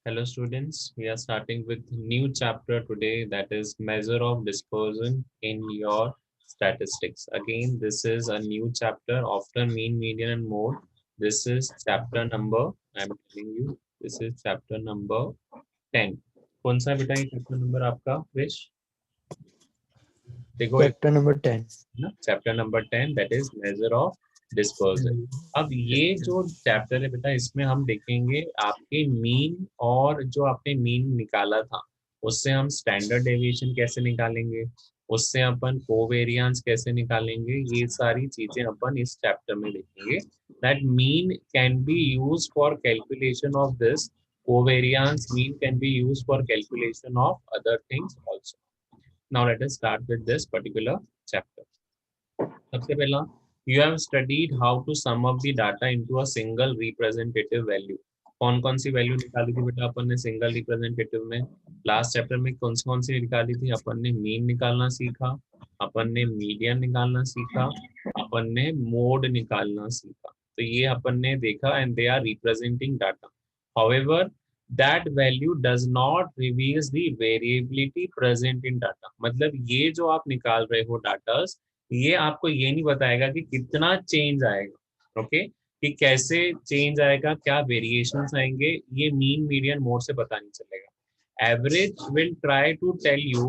Hello students, we are starting with new chapter today, that is measure of dispersion in your statistics. Again, this is a new chapter after mean, median and mode. This is chapter number, I'm telling you, this is chapter number 10. कौन सा बेटा ये chapter number आपका wish? देखो एक chapter number 10 ना chapter number 10 that is major of dispersion. अब ये जो चैप्टर है बेटा इसमें हम देखेंगे आपके मीन और जो आपने मीन निकाला था उससे हम स्टैंडर्ड डेविएशन कैसे निकालेंगे, उससे अपन कोवेरियंस कैसे निकालेंगे, ये सारी चीजें अपन इस चैप्टर में देखेंगे। That mean can be use for calculation of this covariance, mean can be use for calculation of other things also. Now let us start with this particular chapter. सबसे पहला, you have studied how to sum up the data into a single representative value. कौन कौन सी value निकाली थी बेटा अपन ने सिंगल रिप्रेजेंटेटिव में? लास्ट चैप्टर में कौन सी निकाली थी? अपन ने मीन निकालना सीखा, अपन ने मीडियन निकालना सीखा, अपन ने मोड निकालना सीखा। तो ये अपन ने देखा and they are representing data. However that value does not reveals the variability present in data। मतलब ये जो आप निकाल रहे हो डाटा, ये आपको ये नहीं बताएगा कि कितना चेंज आएगा, ओके, कि कैसे चेंज आएगा, क्या वेरिएशंस आएंगे, ये मीन मीडियन मोड से पता नहीं चलेगा। Average will try to tell you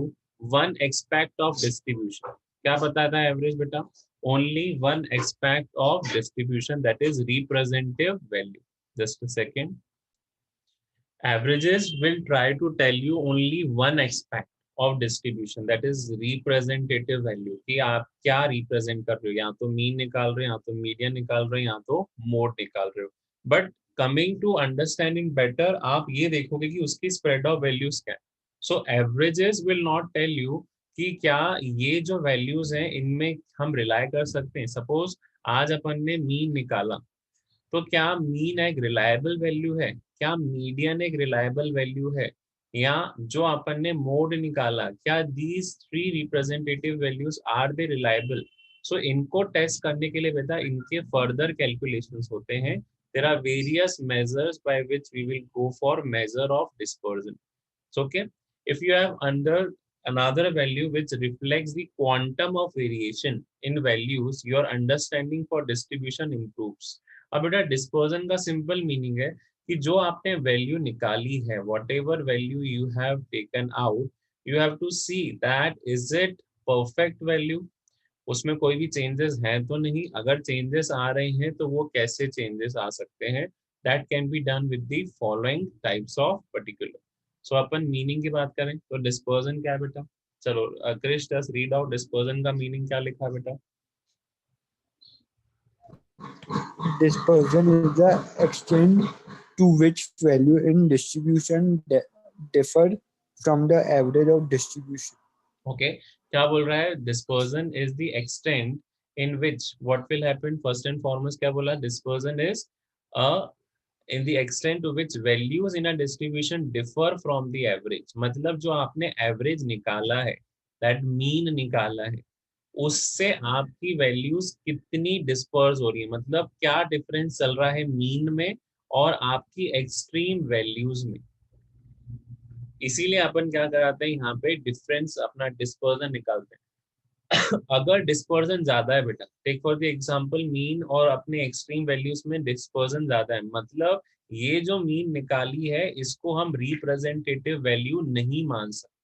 one aspect of distribution. क्या बताता है एवरेज बेटा? Only one aspect of distribution, that is representative value. Just a second. Averages will try to tell you only one aspect of distribution, that is representative value, कि आप क्या represent कर रहे हो, या तो मीन निकाल रहे हो, या तो मीडियन निकाल रहे हो, या तो मोड निकाल रहे हो। But coming to understanding better, आप ये देखोगे कि उसकी स्प्रेड ऑफ वैल्यूज क्या है। So averages will not tell you कि क्या ये जो वैल्यूज हैं इनमें हम रिलाई कर सकते हैं। सपोज आज अपन ने मीन निकाला, तो क्या मीन एक रिलायबल वैल्यू है, क्या मीडियन एक रिलायबल वैल्यू है, या जो अपन ने मोड निकाला, क्या these three representative values are they reliable? So इनको टेस्ट करने के लिए बेटा इनके फर्दर कैलकुलेशंस होते हैं। There are various measures by which we will go for measure of dispersion. So, okay, if you have under another value which reflects the quantum of variation in values, your understanding for distribution improves। अब बेटा dispersion का simple meaning है कि जो आपने value निकाली है, whatever value you have taken out, you have to see that is it perfect value, उसमें कोई भी चेंजेस हैं तो नहीं, अगर चेंजेस आ रहे हैं तो वो कैसे चेंजेस आ सकते हैं। That can be done with the following types of particular. So अपन मीनिंग की बात करें तो डिस्पर्जन क्या है बेटा? चलो Krish just read out dispersion का मीनिंग क्या लिखा है बेटा? dispersion is the extent to which value in distribution differ from the average of distribution। Okay, क्या बोल रहा है? Dispersion is the extent in which what will happen. First and foremost क्या बोला? Dispersion is a in the extent to which values in a distribution differ from the average। मतलब जो आपने average निकाला है, दैट मीन निकाला है, उससे आपकी वैल्यूज कितनी डिस्पर्स हो रही है, मतलब क्या डिफरेंस चल रहा है मीन में और आपकी एक्सट्रीम वैल्यूज में। इसीलिए अपन क्या कराते हैं, यहाँ पे डिफरेंस अपना डिस्पर्जन निकालते हैं। अगर डिस्पर्जन ज्यादा है बेटा, take for the example mean और अपने एक्सट्रीम वैल्यूज में डिस्पर्जन ज्यादा है, मतलब ये जो मीन निकाली है इसको हम रिप्रेजेंटेटिव वैल्यू नहीं मान सकते।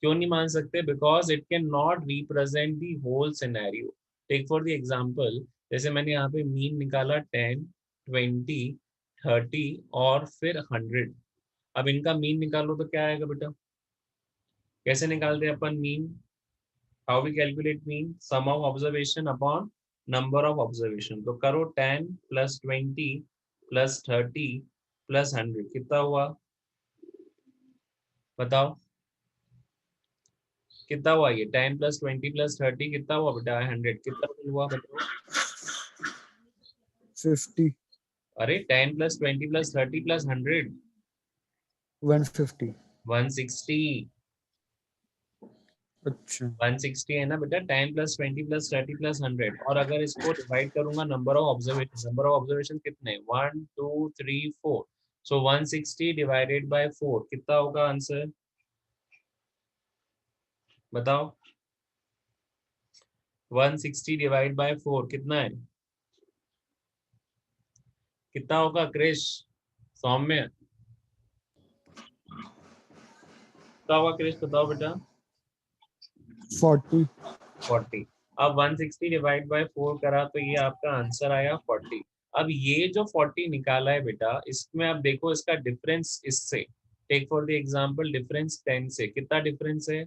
क्यों नहीं मान सकते? Because it can not represent the whole scenario. Take for the example, जैसे मैंने यहाँ पे मीन निकाला 10, 20, 30 और फिर 100। अब इनका मीन निकालो तो क्या आएगा बेटा? कैसे निकालते हैं अपन mean? how we calculate mean? Sum of observation upon number of observation। तो करो 10 plus 20 plus 30 plus 100 कितना हुआ बताओ? कितना हुआ ये 10 plus 20 plus 30 कितना हुआ बेटा? 100 कितना हुआ बताओ? 50 अरे 10 plus 20 plus 30 plus 100 150 160। अच्छा 160 है ना बेटा? 10 plus 20 plus 30 plus 100। और अगर इसको डिवाइड करूंगा number of observation, number of observation कितने? 1 2 3 4। सो 160 डिवाइडेड बाय 4 कितना होगा आंसर, बताओ। 160 डिवाइड बाय 4 कितना है, कितना होगा क्रिश, सौम्य कितना होगा क्रिश, बताओ बेटा। 40। 40। अब 160 डिवाइड बाय 4 करा तो ये आपका आंसर आया 40। अब ये जो 40 निकाला है बेटा, इसमें आप देखो इसका डिफरेंस इससे, take for the example difference 10 से, कितना डिफरेंस है,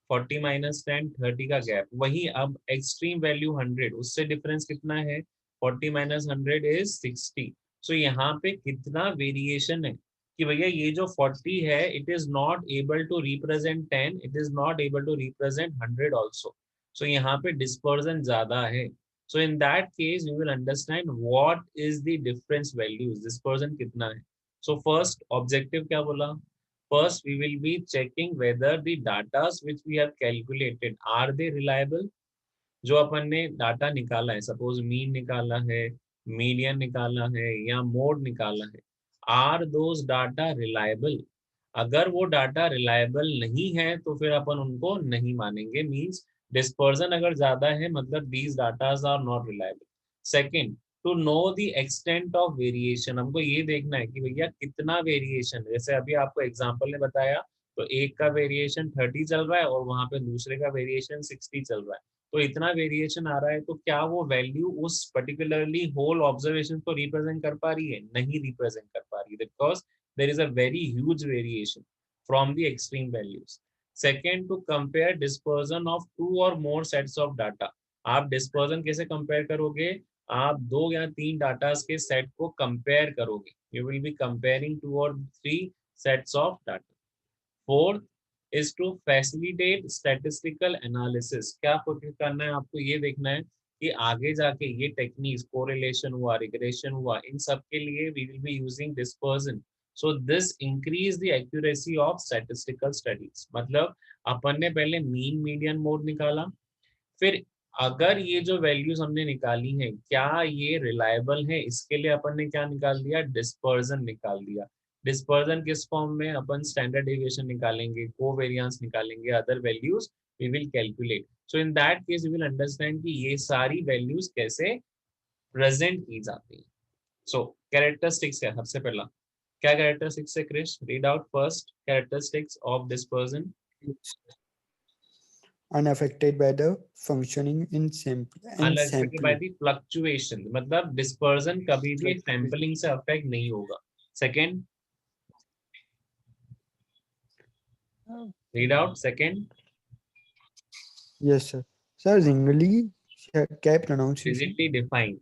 40 माइनस 10, 30 का गैप। वही अब एक्सट्रीम वैल्यू 100, उससे डिफरेंस कितना है, 40 माइनस 100 इज 60। सो यहाँ पे कितना वेरिएशन है कि भैया ये जो 40 है it is not able to represent 10, it is not able to represent 100 also. So यहाँ पे डिस्पर्जन ज्यादा है। So in that case you will understand what is the difference values, dispersion कितना है। सो फर्स्ट ऑब्जेक्टिव क्या बोला, first we will be checking whether the data which we have calculated are they reliable। जो अपन ने data निकाला है, suppose mean निकाला है, मीडियन निकाला है या मोड निकाला है, आर दोज डाटा रिलायबल। अगर वो डाटा रिलायबल नहीं है तो फिर अपन उनको नहीं मानेंगे, मींस डिस्पर्जन अगर ज्यादा है मतलब these datas are not reliable. Second, to know the extent of variation, हमको ये देखना है कि भैया कितना वेरिएशन, जैसे अभी आपको एग्जांपल ने बताया तो एक का वेरिएशन 30 चल रहा है और वहां पे दूसरे का वेरिएशन 60 चल रहा है, तो इतना वेरिएशन आ रहा है तो क्या वो वैल्यू उस पर्टिकुलरली होल ऑब्जर्वेशन को रिप्रेजेंट कर पा रही है, नहीं रिप्रेजेंट कर पा रही है, because there is a very huge variation from the extreme values. Second, to compare dispersion of two और मोर सेट्स ऑफ डाटा। आप डिस्पर्जन कैसे कंपेयर करोगे, आप दो या तीन डाटा के सेट को कंपेयर करोगे, you will be comparing to और three sets of data. Fourth is to facilitate statistical analysis. क्या कोशिश करना है, आपको ये देखना है कि आगे जाके ये टेक्निक्स, कोरिलेशन हुआ, रिग्रेशन हुआ, इन सब के लिए we will be using dispersion. So this increase the accuracy of statistical studies. मतलब अपन ने पहले मीन मीडियन मोड निकाला, फिर अगर ये जो वैल्यूज हमने निकाली हैं क्या ये रिलायबल है, इसके लिए अपन ने क्या निकाल दिया, डिस्पर्जन निकाल दिया। डिस्पर्जन किस फॉर्म में, अपन स्टैंडर्ड डेविएशन निकालेंगे, कोवेरिएंस निकालेंगे, other values we will calculate. So in that case you will understand कि ये सारी वैल्यूज कैसे प्रेजेंट की जाती है। सो कैरेक्टरिस्टिक्स है, सबसे पहला क्या कैरेक्टरिस्टिक्स है Krish, read out first characteristics of dispersion. Unaffected by the functioning in sample and unaffected by sampling. The fluctuation, मतलब डिस्पर्जन कभी भी सैंपलिंग से अफेक्ट नहीं होगा। Second, read out second, Yes, sir. Sir, Zingali, क्या है pronunciation? rigidly defined।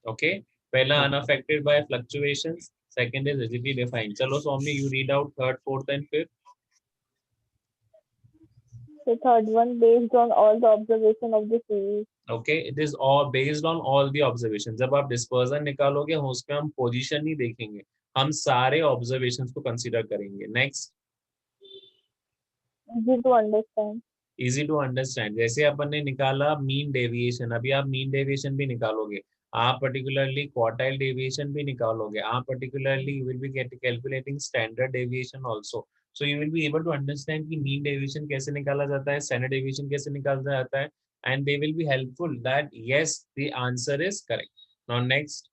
ओके, पहला हाँ. Unaffected by fluctuations, second is rigidly defined। चलो Saumya you read out third fourth and fifth. The third one, based on all the observation of the series. Okay, it is all based on all the observation. जब आप dispersion निकालोगे उसमें हम position नहीं देखेंगे, हम सारे ऑब्जर्वेशंस को कंसीडर करेंगे। Next, Easy to understand. Easy to understand. जैसे अपन ने निकाला मीन डेविएशन, अभी आप मीन डेविएशन भी निकालोगे, आप पर्टिकुलरली क्वार्टाइल डेविएशन भी निकालोगे, आप particularly you will be calculating standard deviation also. So you will be able to understand कि मीन डेविएशन कैसे निकाला जाता है, स्टैंडर्ड डेविएशन कैसे निकाला जाता है, and they will be helpful that yes the answer is correct. Now next,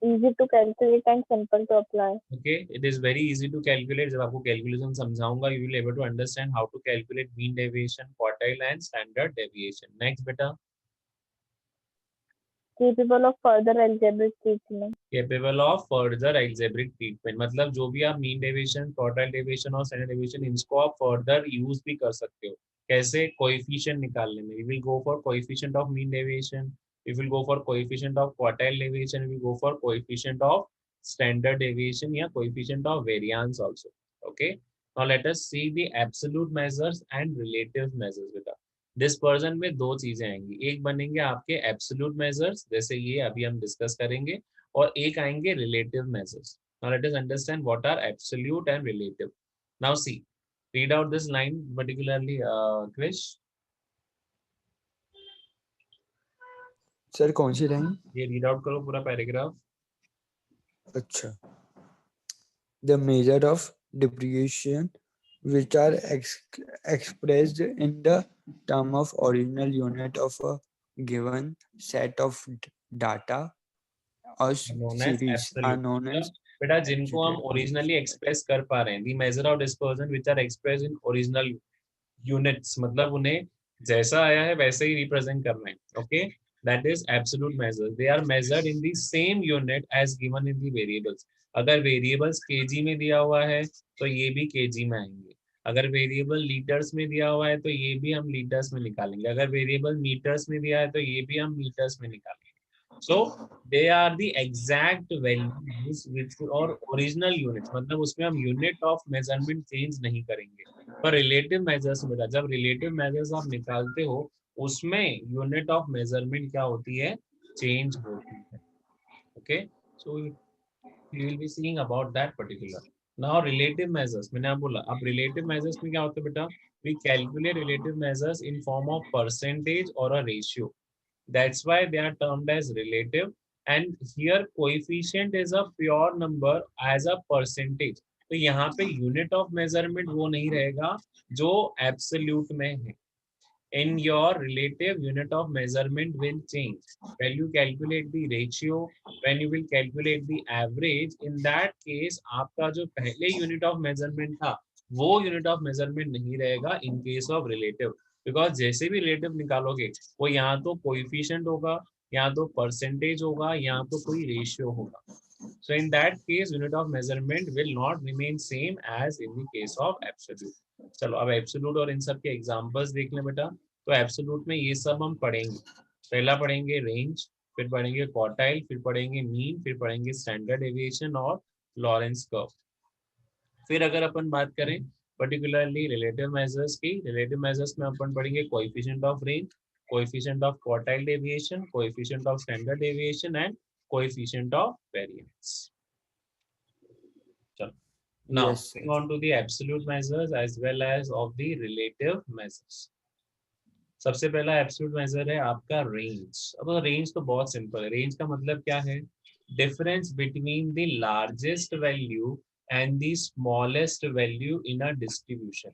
Easy to calculate and simple to apply. okay, it is very easy to calculate। जब आपको कैलकुलेशन समझाऊंगा you will able to understand how to calculate mean deviation, quartile and standard deviation। next बेटा, Capable of further algebraic treatment. capable of further algebraic treatment, मतलब जो भी आप mean deviation, quartile deviation और standard deviation इनको आप further use भी कर सकते हो। कैसे, coefficient निकालने में we will go for coefficient of mean deviation, we will go for coefficient of quartile deviation, we will go for coefficient of standard deviation या coefficient of variance also। okay, now let us see the absolute measures and relative measures बेटा। Dispersion में दो चीजें आएंगी, एक बनेंगे आपके absolute measures जैसे ये अभी हम डिस्कस करेंगे, और एक आएंगे relative measures. Now let us understand what are absolute and relative. Now see, read out this line particularly, Krish। Sir कौन सी लाइन? ये रीड आउट करो पूरा पैराग्राफ। अच्छा, the measure of depreciation which are expressed in the term of original unit of a given set of data or known as series are absolute, known मतलब as बेटा जिनको हम absolute ओरिजिनली units. एक्सप्रेस कर पा रहे हैं, the measure of dispersion which are express in original units, मतलब उन्हें जैसा आया है वैसे ही रिप्रेजेंट कर रहे हैं। Okay, that is absolute measure, they are measured in the same unit as given in the variables. अगर वेरिएबल्स केजी में दिया हुआ है तो ये भी केजी में आएंगे, अगर वेरिएबल लीटर्स में दिया हुआ है तो ये भी हम लीटर्स में निकालेंगे, अगर वेरिएबल मीटर्स में दिया है तो ये भी हम मीटर्स में निकालेंगे। So they are the exact values which और original units, मतलब उसमें हम unit of measurement change नहीं करेंगे। पर relative measures में जब relative measures आप निकालते हो उसमें unit of measurement क्या होती है, change होती है। Okay, so we will be seeing about that particular. Now relative measures, मैंने आप बोला, अब relative measures में क्या होता है बेटा, we calculate relative measures in form of percentage or a ratio. That's why they are termed as relative. And here coefficient is a pure number as a percentage. तो यहाँ पे unit of measurement वो नहीं रहेगा जो absolute में है। In your relative, unit of measurement will change. When you calculate the ratio, when you will calculate the average, in that case आपका जो पहले unit of measurement था वो unit of measurement नहीं रहेगा in case of relative, because जैसे भी relative निकालोगे वो यहाँ तो coefficient होगा, यहाँ तो percentage होगा, यहाँ तो कोई ratio होगा। So in that case unit of measurement will not remain same as in the case of absolute. चलो अब एब्सोल्यूट और इन सब के एग्जांपल्स देख लें बेटा। तो एब्सोल्यूट में ये सब हम पढ़ेंगे, पहला पढ़ेंगे रेंज, फिर पढ़ेंगे क्वार्टाइल, फिर पढ़ेंगे मीन, फिर पढ़ेंगे स्टैंडर्ड डेविएशन और लॉरेंस कर्व। फिर अगर अपन बात करें पर्टिकुलरली रिलेटिव मेजर्स की, रिलेटिव मेजर्स में अपन पढ़ेंगे coefficient of range, coefficient of quartile deviation, coefficient of standard deviation and coefficient of variance. चलो now Yes, sir. moving on to the absolute measures as well as of the relative measures. सबसे पहला absolute major है आपका range. अब range तो बहुत simple है, range का मतलब क्या है, difference between the largest value and the smallest value in a distribution.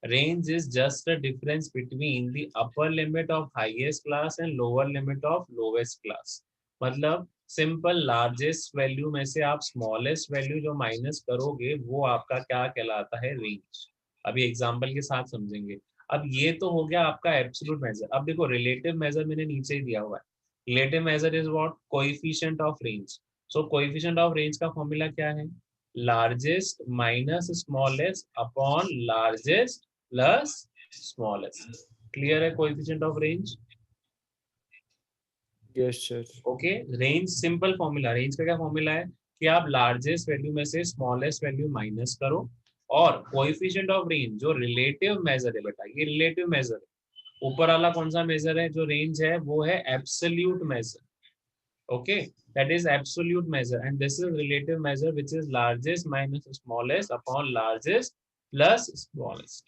Range is just a difference between the upper limit of highest class and lower limit of lowest class. मतलब simple largest value में से आप smallest value जो minus करोगे वो आपका क्या कहलाता है, रेंज। अभी एग्जांपल के साथ समझेंगे। अब ये तो हो गया आपका एब्सोल्यूट मेजर। अब देखो रिलेटिव मेजर मैंने नीचे ही दिया हुआ है। Relative measure is what, coefficient of range. So coefficient of range का फॉर्मूला क्या है, largest minus smallest upon largest plus smallest. Clear है coefficient of range? Yes, sir. Okay, range simple formula, range का क्या फॉर्मूला है कि आप largest value में से स्मॉलेस्ट वैल्यू माइनस करो, और कोएफिशिएंट ऑफ रेंज जो रिलेटिव मेजर है बेटा, ये रिलेटिव मेजर है। ऊपर वाला कौन सा मेजर है जो रेंज है, वो है absolute major. Okay, that is absolute measure, and this is relative measure which is largest minus smallest upon largest plus smallest.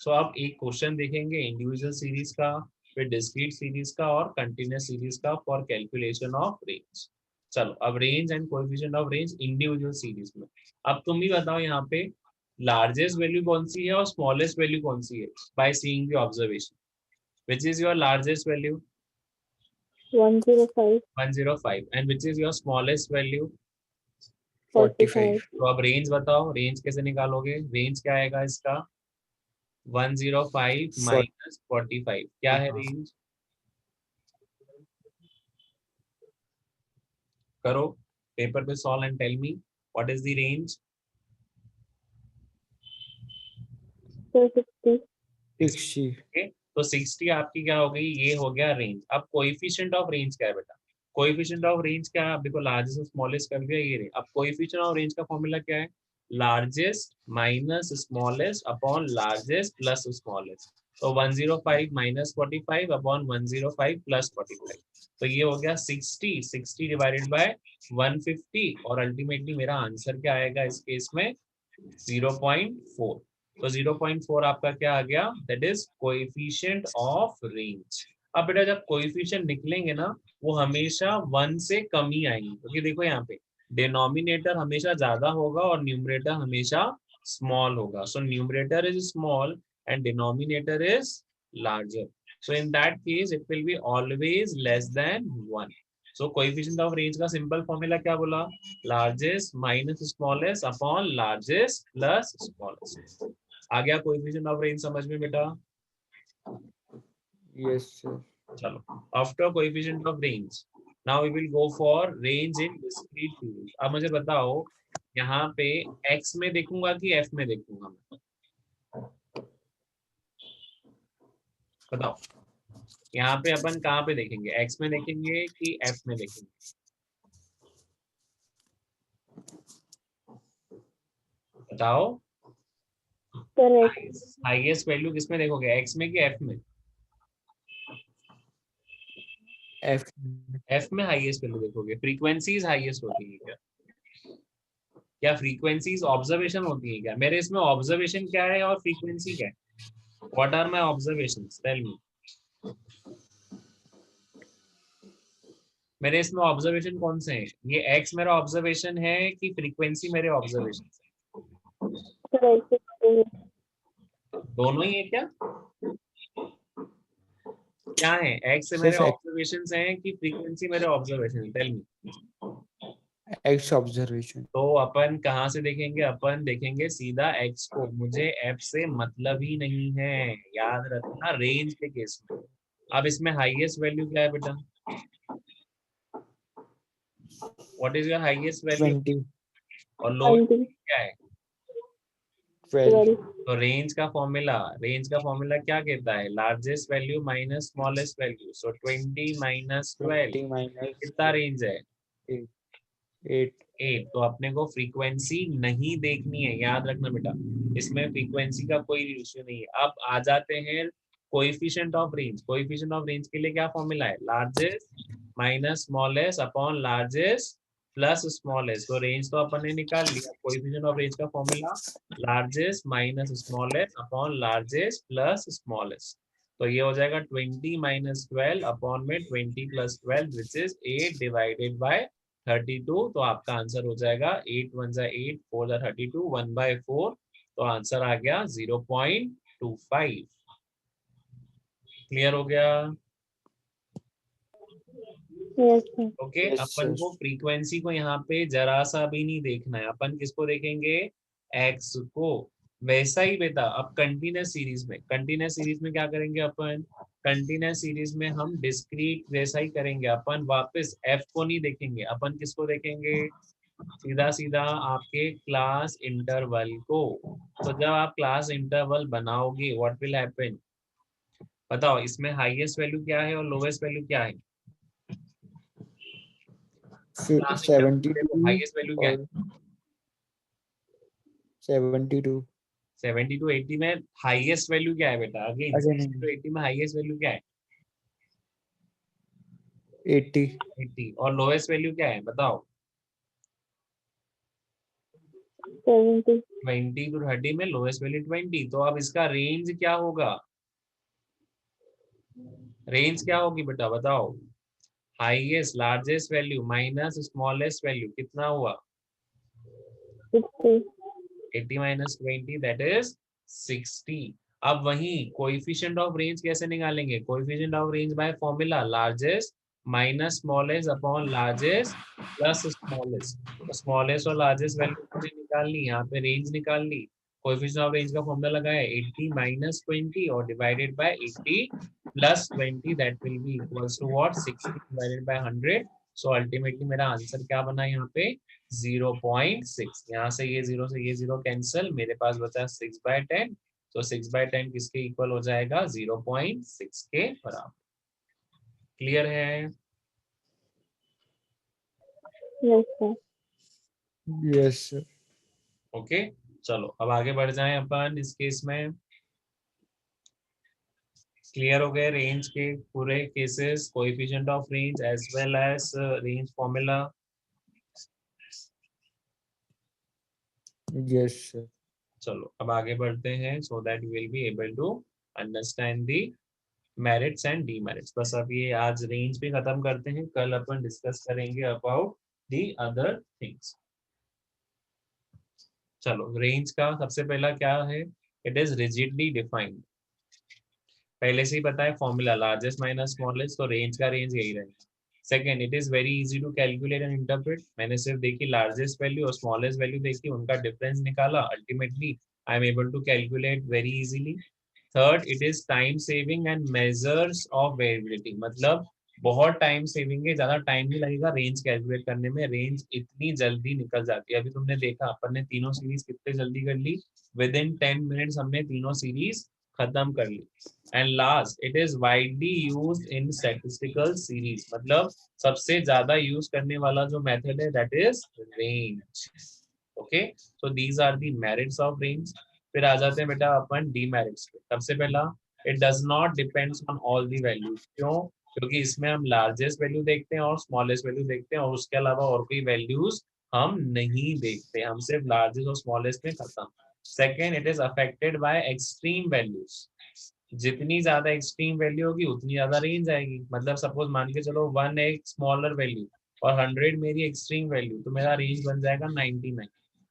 So अब एक क्वेश्चन देखेंगे इंडिविजुअल सीरीज का, फिर डिस्क्रीट सीरीज का और कंटिन्यूअस सीरीज का फॉर कैलकुलेशन ऑफ रेंज। चलो अब range and coefficient of range individual series में। अब तुम ही बताओ यहाँ पे लार्जेस्ट वैल्यू कौन सी है और स्मॉलेस्ट वैल्यू कौन सी है, by seeing the observation. Which is your largest value? 105. 105. And which is your smallest value? 45. तो अब रेंज बताओ, रेंज कैसे निकालोगे, रेंज क्या आएगा इसका, 105 माइनस 45, क्या है रेंज? करो पेपर पे solve and tell me what is the range. 60. 60. Okay, तो 60 आपकी क्या हो गई, ये हो गया रेंज। अब कोएफिशिएंट ऑफ रेंज क्या है बेटा, कोएफिशिएंट ऑफ रेंज क्या है, आप देखो लार्जेस्ट और स्मॉलेस्ट कर दिया, ये रेंज। अब कोएफिशिएंट ऑफ रेंज का फॉर्मूला क्या है, largest minus smallest upon largest plus smallest. तो 105 माइनस 45 अपॉन 105 प्लस 45, तो ये हो गया 60, 60 डिवाइडेड बाय 150, और अल्टीमेटली मेरा आंसर क्या आएगा इस केस में, 0.4। तो 0.4 आपका क्या आ गया, that is coefficient of range. अब बेटा जब कोएफिशिएंट निकलेंगे ना वो हमेशा 1 से कम ही आएंगे, क्योंकि देखो यहाँ पे डिनोमिनेटर हमेशा ज्यादा होगा और न्यूमरेटर हमेशा स्मॉल होगा. So numerator is small and denominator is larger. So in that case, it will be always less than 1. So coefficient of range का simple formula क्या बोला? Largest minus smallest upon largest plus smallest. आ गया coefficient of range समझ में बेटा? Yes, sir. चलो. After coefficient of range, now we will go for range in discrete series. अब मुझे बताओ यहाँ पे x में देखूंगा कि f में देखूंगा मैं? बताओ. यहाँ पे अपन कहाँ पे देखेंगे? x में देखेंगे कि f में देखेंगे? बताओ. Correct. हाईएस्ट वैल्यू किसमें देखोगे? x में कि f में? F. f में हाईएस्ट वैल्यू देखोगे. फ्रीक्वेंसीज हाईएस्ट होती है क्या? क्या फ्रीक्वेंसीज ऑब्जर्वेशन होती है क्या? मेरे इसमें ऑब्जर्वेशन क्या है और फ्रीक्वेंसी क्या है? What are my observations? Tell me. मेरे इसमें ऑब्जर्वेशन कौन से हैं? ये x मेरा ऑब्जर्वेशन है कि फ्रीक्वेंसी मेरे ऑब्जर्वेशन है? Correct. दोनों ही है क्या? क्या है? x मेरे सिर्फ X. ऑब्जर्वेशंस हैं कि फ्रीक्वेंसी मेरे ऑब्जर्वेशन है? Tell me. X observation. तो अपन कहाँ से देखेंगे? अपन देखेंगे सीधा x को. मुझे f से मतलब ही नहीं है, याद रखना रेंज के केस में. अब इसमें हाईएस्ट वैल्यू क्या है बेटा? What is your highest value? 20. और लोएस्ट 20. क्या है? 12. 12. तो रेंज का फॉर्मूला क्या कहता है? Largest value minus smallest value. So 20 minus 12 20 minus कितना रेंज है? 8. 8. 8. तो अपने को फ्रीक्वेंसी नहीं देखनी है, याद रखना बेटा. इसमें फ्रीक्वेंसी का कोई इश्यू नहीं है. अब आ जाते हैं coefficient of range. Coefficient of range के लिए क्या फॉर्मूला है? Largest minus smallest upon largest plus smallest. तो रेंज तो अपन ने निकाल लिया. कोएफिशिएंट ऑफ रेंज का formula largest minus smallest upon largest plus smallest. तो ये हो जाएगा 20 माइनस 12 अपॉन में 20 plus 12 which is 8 divided by 32. तो आपका आंसर हो जाएगा 8 1 जा 8 4 जा 32 1/4. तो आंसर आ गया 0.25. क्लियर हो गया? Yes, sir. ओके. Yes, अपन sir. को फ्रीक्वेंसी को यहाँ पे जरा सा भी नहीं देखना है. अपन किसको देखेंगे? एक्स को. वैसा ही बेटा अब कंटीन्यूअस सीरीज में क्या करेंगे अपन? कंटीन्यूअस सीरीज में हम डिस्क्रीट जैसा ही करेंगे. अपन वापस एफ को नहीं देखेंगे. अपन किसको देखेंगे? सीधा सीधा आपके क्लास इंटरवल को. तो जब आप क्लास इंटरवल बनाओगे व्हाट विल हैपन? बताओ. इसमें हाईएस्ट वैल्यू क्या है और लोवेस्ट वैल्यू क्या है? क्लास इंटरवल 72 हाईएस्ट वैल्यू क्या है? और 72. 70 to 80 में हाईएस्ट वैल्यू क्या है बेटा? अगेन Again 70 to 80 में हाईएस्ट वैल्यू क्या है? 80. 80. और लोएस्ट वैल्यू क्या है? बताओ. 70. 20 to 30 में लोएस्ट वैल्यू 20. तो अब इसका रेंज क्या होगा? रेंज क्या होगी बेटा? बताओ. Highest largest value minus smallest value कितना हुआ? 60. 80 माइनस 20 दैट इज 60. अब वही कोएफिशिएंट ऑफ रेंज कैसे निकालेंगे? Coefficient of range by formula largest minus smallest upon largest plus smallest. तो स्मॉलेस्ट और लार्जेस्ट वैल्यू हमने निकाल ली. यहाँ पे रेंज निकाल ली. कोएफिशिएंट ऑफ रेंज का फॉर्मूला लगाया 80 माइनस 20 और divided by 80 plus 20 that will be equals to what? 60 divided by 100. So ultimately मेरा आंसर क्या बना यहाँ पे? 0.6. यहाँ से ये जीरो कैंसिल. मेरे पास बचा 6/10. तो 6/10 किसके इक्वल हो जाएगा? 0.6 के बराबर. क्लियर है? Yes, sir. Yes, sir. Okay. चलो अब आगे बढ़ जाएं अपन इस केस में. क्लियर हो गए रेंज के पूरे cases, coefficient of range as well as range formula. Yes, sir. चलो अब आगे बढ़ते हैं so that we will be able to understand the merits and demerits. बस अब ये आज रेंज पे खत्म करते हैं, कल अपन डिस्कस करेंगे अबाउट दी अदर थिंग्स। चलो, रेंज का सबसे पहला क्या है, इट इज रिजिडली डिफाइंड। पहले से ही पता है फॉर्मूला, लार्जेस्ट माइनस स्मॉलेस्ट, तो रेंज का रेंज यही रहेगा। Second, it is very easy to calculate and interpret. मैंने सिर्फ देखी लार्जेस्ट वैल्यू और स्मॉलेस्ट वैल्यू देखी, उनका डिफरेंस निकाला, ultimately I am able to calculate very easily. Third, it is time saving and measures of variability, मतलब बहुत time saving है, ज्यादा टाइम नहीं लगेगा रेंज कैलकुलेट करने में, रेंज इतनी जल्दी निकल जाती है। अभी तुमने देखा अपन ने तीनों सीरीज कितने जल्दी कर ली, विद इन 10 मिनट्स हमने तीनों सीरीज खत्म कर ली। And last, it is widely used in statistical series, मतलब सबसे ज्यादा यूज करने वाला जो मेथड है that is range. Okay, so these are the merits of range. फिर आ जाते हैं बेटा अपन डीमेरिट्स पे। सबसे पहला, it does not depends on all the values. क्यों? क्योंकि इसमें हम लार्जेस्ट वैल्यू देखते हैं और स्मॉलेस्ट वैल्यू देखते हैं, और उसके अलावा और कोई वैल्यूज हम नहीं देखते, हम सिर्फ लार्जेस्ट और स्मॉलेस्ट में खत्म। Second, it is affected bye extreme values. जितनी ज्यादा एक्सट्रीम वैल्यू होगी उतनी ज्यादा रेंज आएगी। मतलब सपोज मान के चलो 1 एक स्मॉलर वैल्यू और 100 मेरी एक्सट्रीम वैल्यू, तो मेरा रेंज बन जाएगा 99।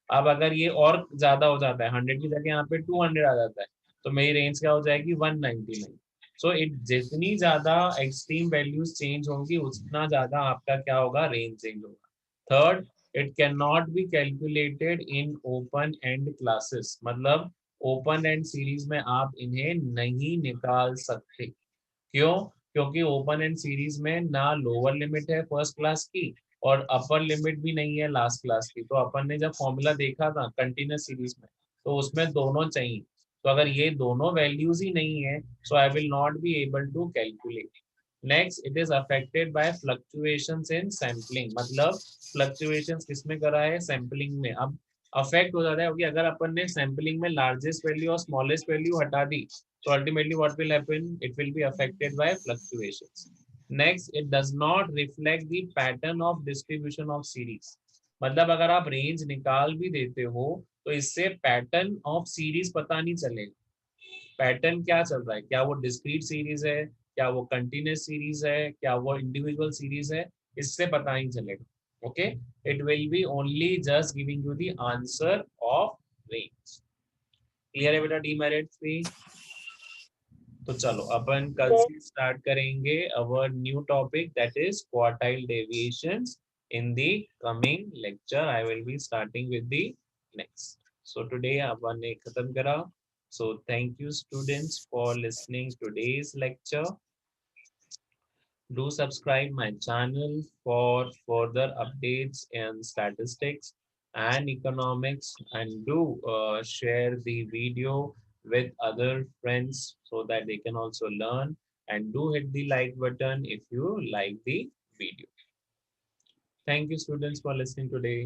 अब अगर ये और ज्यादा हो जाता है, 100 की जगह यहाँ पे 200 आ जाता है, तो मेरी रेंज क्या हो जाएगी 199। सो इट जितनी ज्यादा एक्सट्रीम वैल्यूज चेंज होंगी उतना ज्यादा आपका क्या होगा, रेंज चेंज होगा। Third, it can not be calculated in open and classes, मतलब ओपन एंड सीरीज में आप इन्हें नहीं निकाल सकते। क्यों? क्योंकि ओपन एंड सीरीज में ना लोअर लिमिट है फर्स्ट क्लास की और अपर लिमिट भी नहीं है लास्ट क्लास की। तो अपन ने जब फॉर्मूला देखा था कंटिन्यूस सीरीज में, तो उसमें दोनों चाहिए। तो अगर ये दोनों वैल्यूज ही नहीं है, so I will not be able to calculate. Next, it is affected by fluctuations in sampling, मतलब फ्लक्चुएशंस किसमें करा है, सैम्पलिंग में। अब अफेक्ट हो जाता है क्योंकि अगर अपन ने सैम्पलिंग में लार्जेस्ट वैल्यू और स्मॉलेस्ट वैल्यू हटा दी, so ultimately what will happen, it will be affected by fluctuations. Next, it does not reflect the pattern of distribution of series, मतलब अगर आप रेंज निकाल भी देते हो तो इससे पैटर्न ऑफ सीरीज पता नहीं चलेगा। पैटर्न क्या चल रहा है, क्या वो डिस्क्रीट सीरीज है, क्या वो कंटिन्यूस सीरीज है, क्या वो इंडिविजुअल सीरीज है, इससे पता नहीं चलेगा। Okay, it will be only just giving you the answer of range. Clear है बेटा डीमेरिट्स भी? तो चलो अपन कल Yes. से स्टार्ट करेंगे our new topic that is quartile deviations. In the coming lecture I will be starting with the next. So today अपन ने खत्म करा। So thank you students for listening today's lecture. Do subscribe my channel for further updates in statistics and economics, and do share the video with other friends so that they can also learn, and do hit the like button if you like the video. Thank you students for listening today.